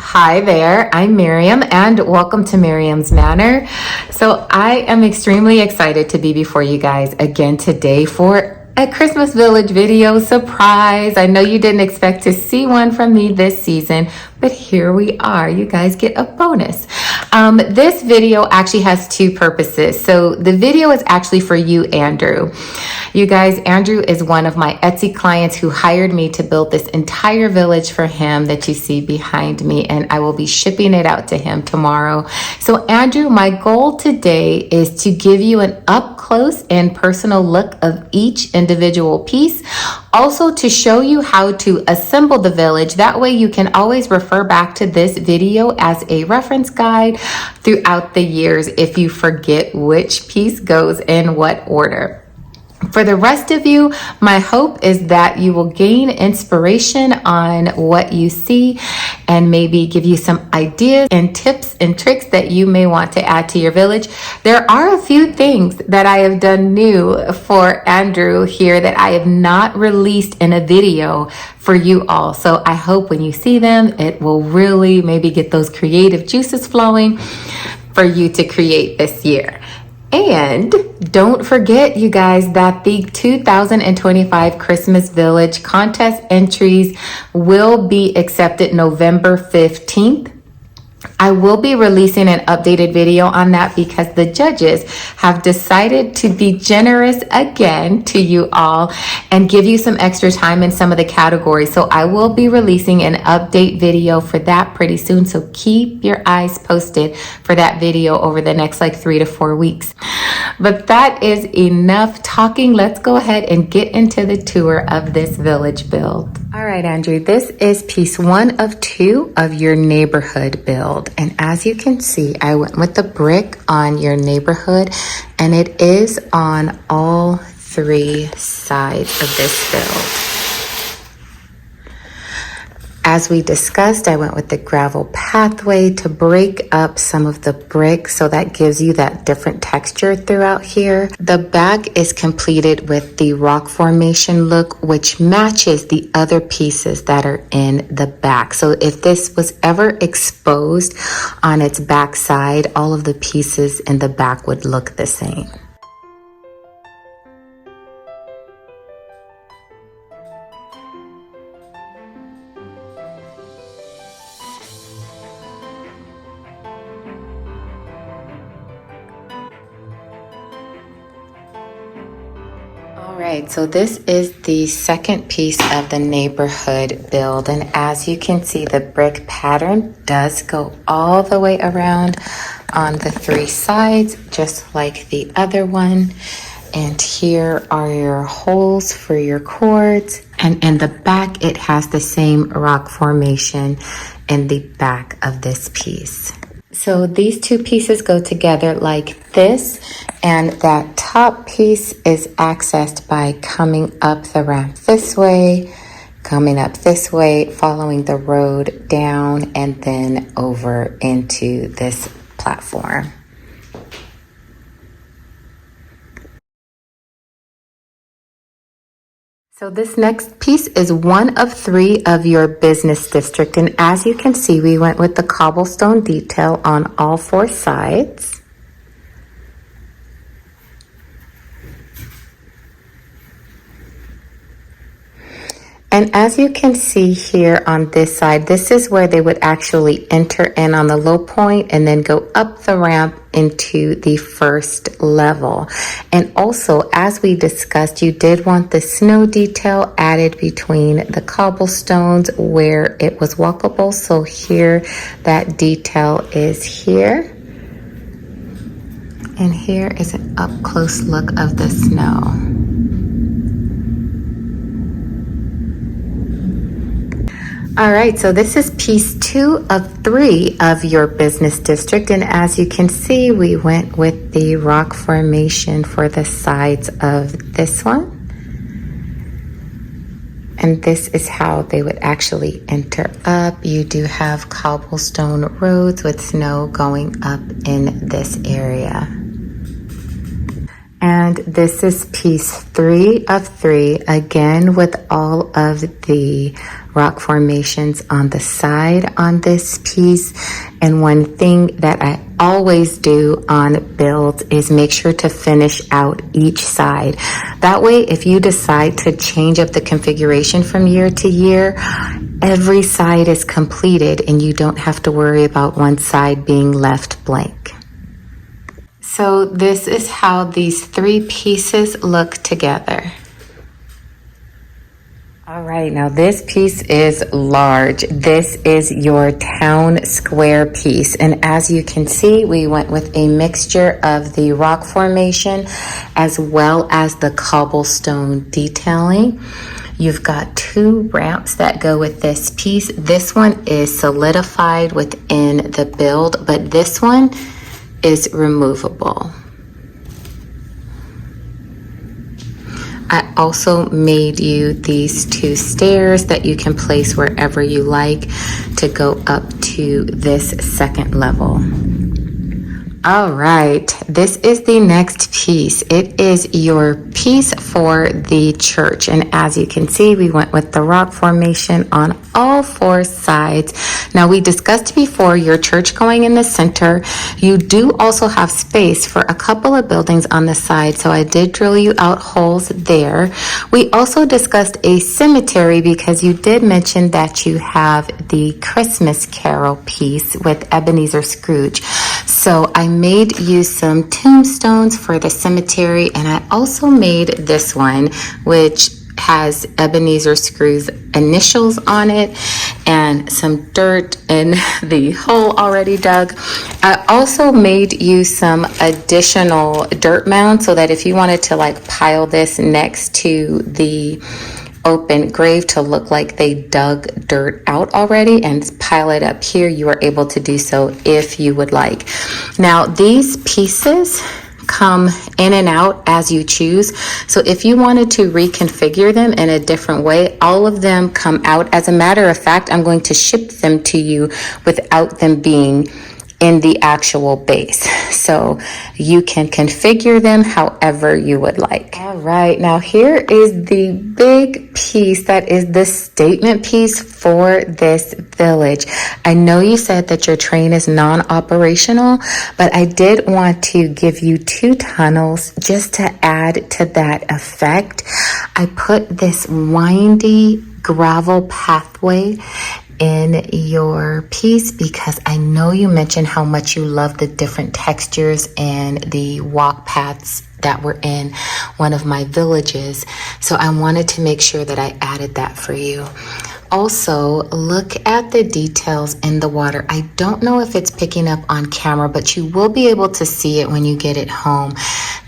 Hi there, I'm Miriam and welcome to Miriam's Manor. So I am extremely excited to be before you guys again today for a Christmas Village video surprise. I know you didn't expect to see one from me this season, but here we are. You guys get a bonus. This video actually has two purposes. So the video is actually for you, Andrew. You guys, Andrew is one of my Etsy clients who hired me to build this entire village for him that you see behind me, and I will be shipping it out to him tomorrow. So Andrew, my goal today is to give you an up close and personal look of each individual piece. Also to show you how to assemble the village. That way you can always refer back to this video as a reference guide throughout the years if you forget which piece goes in what order. For the rest of you, my hope is that you will gain inspiration on what you see and maybe give you some ideas and tips and tricks that you may want to add to your village. There are a few things that I have done new for Andrew here that I have not released in a video for you all. So I hope when you see them, it will really maybe get those creative juices flowing for you to create this year. And don't forget, you guys, that the 2025 Christmas Village contest entries will be accepted November 15th. I will be releasing an updated video on that because the judges have decided to be generous again to you all and give you some extra time in some of the categories. So I will be releasing an update video for that pretty soon. So keep your eyes posted for that video over the next 3 to 4 weeks. But that is enough talking. Let's go ahead and get into the tour of this village build. All right, Andrew, this is piece 1 of 2 of your neighborhood build. And as you can see, I went with the brick on your neighborhood, and it is on all 3 sides of this build. As we discussed, I went with the gravel pathway to break up some of the brick, so that gives you that different texture throughout here. The back is completed with the rock formation look, which matches the other pieces that are in the back. So if this was ever exposed on its back side, all of the pieces in the back would look the same. All right, so this is the second piece of the neighborhood build, and as you can see, the brick pattern does go all the way around on the 3 sides, just like the other one. And here are your holes for your cords, and in the back it has the same rock formation in the back of this piece. So these 2 pieces go together like this, and that top piece is accessed by coming up the ramp this way, coming up this way, following the road down, and then over into this platform. So this next piece is 1 of 3 of your business district. And as you can see, we went with the cobblestone detail on all 4 sides. And as you can see here on this side, this is where they would actually enter in on the low point and then go up the ramp into the first level. And also, as we discussed, you did want the snow detail added between the cobblestones where it was walkable. So here, that detail is here. And here is an up close look of the snow. All right, so this is piece 2 of 3 of your business district. And as you can see, we went with the rock formation for the sides of this one. And this is how they would actually enter up. You do have cobblestone roads with snow going up in this area. And this is piece 3 of 3, again with all of the rock formations on the side on this piece. And one thing that I always do on builds is make sure to finish out each side. That way, if you decide to change up the configuration from year to year, every side is completed and you don't have to worry about one side being left blank. So this is how these 3 pieces look together. All right, now this piece is large. This is your town square piece. And as you can see, we went with a mixture of the rock formation as well as the cobblestone detailing. You've got 2 ramps that go with this piece. This one is solidified within the build, but this one is removable. I also made you these 2 stairs that you can place wherever you like to go up to this second level. All right, this is the next piece. It is your piece for the church. And as you can see, we went with the rock formation on all 4 sides. Now, we discussed before your church going in the center. You do also have space for a couple of buildings on the side, so I did drill you out holes there. We also discussed a cemetery because you did mention that you have the Christmas Carol piece with Ebenezer Scrooge. So I made you some tombstones for the cemetery, and I also made this one, which has Ebenezer Scrooge's initials on it and some dirt in the hole already dug. I also made you some additional dirt mounds so that if you wanted to like pile this next to the open grave to look like they dug dirt out already and pile it up here, you are able to do so if you would like. Now, these pieces come in and out as you choose. So if you wanted to reconfigure them in a different way, all of them come out. As a matter of fact, I'm going to ship them to you without them being in the actual base. So you can configure them however you would like. All right, now here is the big piece that is the statement piece for this village. I know you said that your train is non-operational, but I did want to give you 2 tunnels just to add to that effect. I put this windy gravel pathway in your piece because I know you mentioned how much you love the different textures and the walk paths that were in one of my villages. So I wanted to make sure that I added that for you. Also, look at the details in the water. I don't know if it's picking up on camera, but you will be able to see it when you get it home.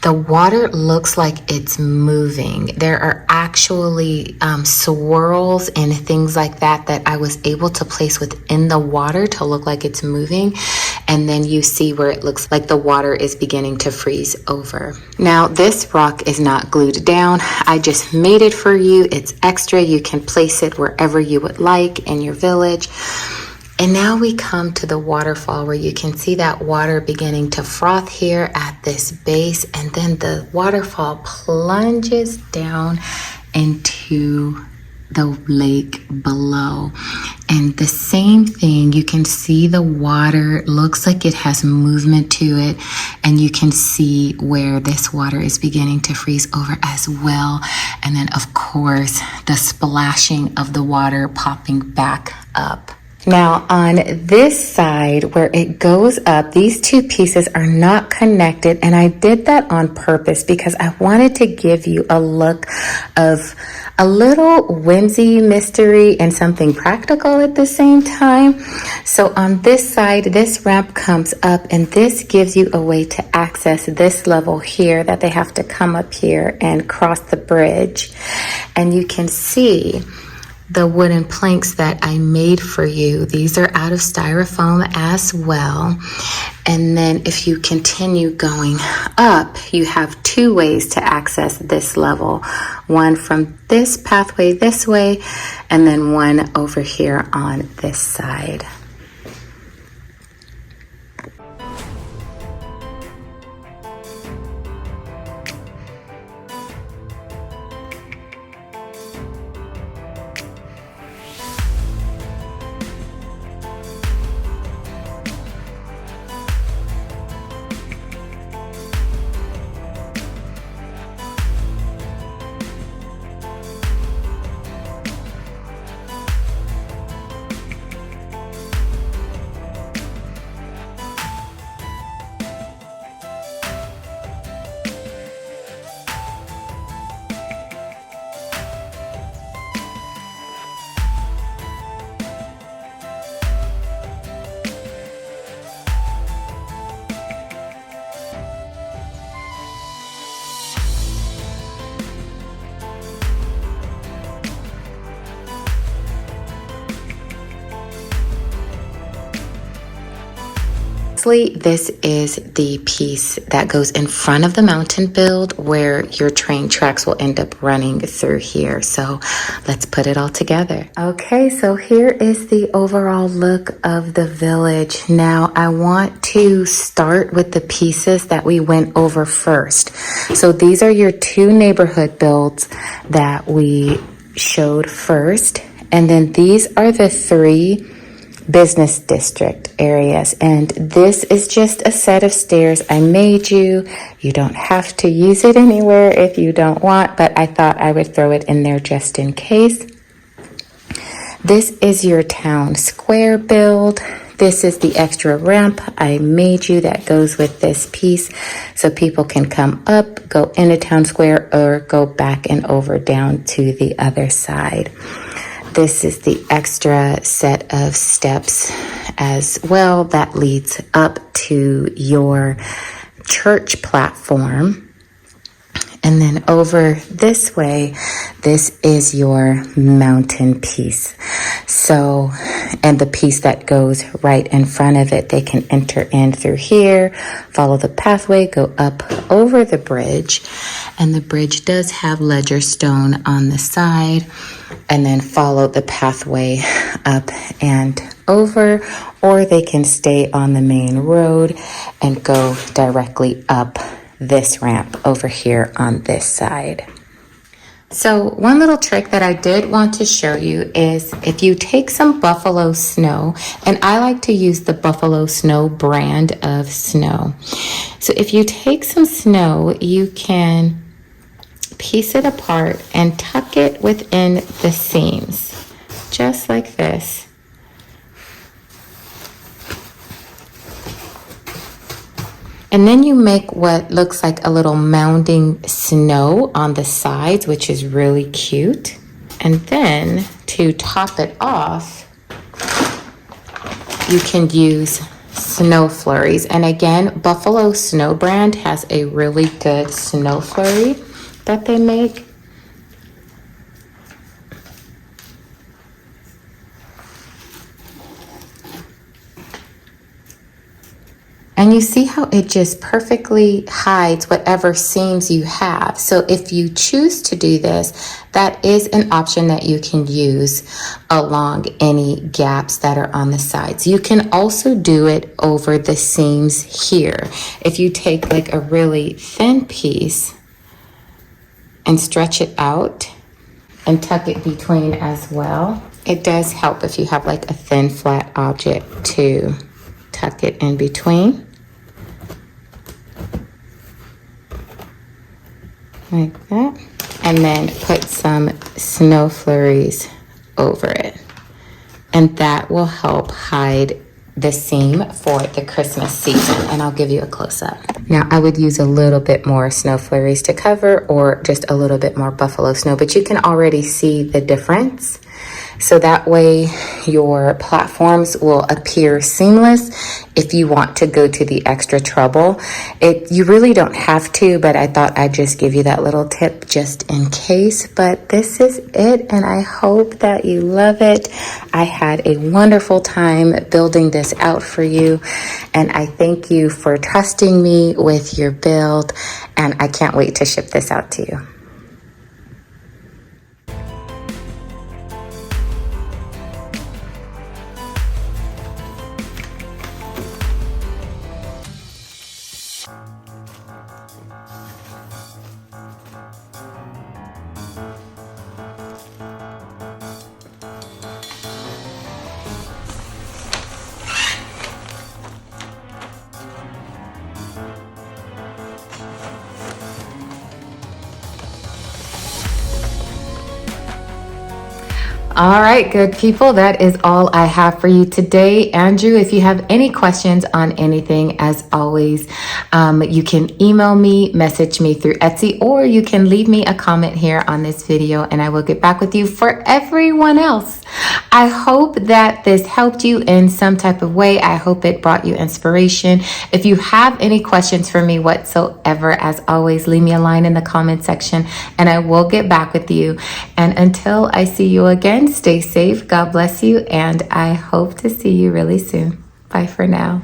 The water looks like it's moving. There are actually swirls and things like that that I was able to place within the water to look like it's moving. And then you see where it looks like the water is beginning to freeze over. Now, this rock is not glued down. I just made it for you. It's extra. You can place it wherever you would like in your village. And now we come to the waterfall where you can see that water beginning to froth here at this base, and then the waterfall plunges down into the lake below. And the same thing, you can see the water looks like it has movement to it, and you can see where this water is beginning to freeze over as well. And then of course the splashing of the water popping back up. Now on this side where it goes up, these 2 pieces are not connected, and I did that on purpose because I wanted to give you a look of a little whimsy, mystery, and something practical at the same time. So on this side, this ramp comes up, and this gives you a way to access this level here that they have to come up here and cross the bridge. And you can see the wooden planks that I made for you. These are out of styrofoam as well. And then if you continue going up, you have 2 ways to access this level. One from this pathway this way, and then one over here on this side. lastly, this is the piece that goes in front of the mountain build where your train tracks will end up running through here. So let's put it all together. Okay, so here is the overall look of the village. Now I want to start with the pieces that we went over first. So these are your two neighborhood builds that we showed first. And then these are the three business district areas, and this is just a set of stairs I made you. You don't have to use it anywhere if you don't want, but I thought I would throw it in there just in case. This is your town square build. This is the extra ramp I made you that goes with this piece so people can come up, go into town square, or go back and over down to the other side. This is the extra set of steps as well that leads up to your church platform. And then over this way, this is your mountain piece. So, and the piece that goes right in front of it, they can enter in through here, follow the pathway, go up over the bridge. And the bridge does have ledger stone on the side, and then follow the pathway up and over, or they can stay on the main road and go directly up this ramp over here on this side. So one little trick that I did want to show you is if you take some buffalo snow, and I like to use the Buffalo Snow brand of snow. So if you take some snow, you can piece it apart and tuck it within the seams, just like this. And then you make what looks like a little mounding snow on the sides, which is really cute. And then to top it off, you can use snow flurries. And again, Buffalo Snow brand has a really good snow flurry that they make. And you see how it just perfectly hides whatever seams you have. So if you choose to do this, that is an option that you can use along any gaps that are on the sides. You can also do it over the seams here. If you take like a really thin piece and stretch it out and tuck it between as well. It does help if you have like a thin flat object to tuck it in between. Like that. And then put some snow flurries over it. And that will help hide the seam for the Christmas season. And I'll give you a close-up. Now I would use a little bit more snow flurries to cover, or just a little bit more buffalo snow, but you can already see the difference. So that way your platforms will appear seamless if you want to go to the extra trouble. You really don't have to, but I thought I'd just give you that little tip just in case. But this is it, and I hope that you love it. I had a wonderful time building this out for you, and I thank you for trusting me with your build, and I can't wait to ship this out to you. All right, good people, that is all I have for you today. Andrew, if you have any questions on anything, as always, you can email me, message me through Etsy, or you can leave me a comment here on this video and I will get back with you. For everyone else, I hope that this helped you in some type of way. I hope it brought you inspiration. If you have any questions for me whatsoever, as always, leave me a line in the comment section and I will get back with you. And until I see you again, stay safe, God bless you, and I hope to see you really soon. Bye for now.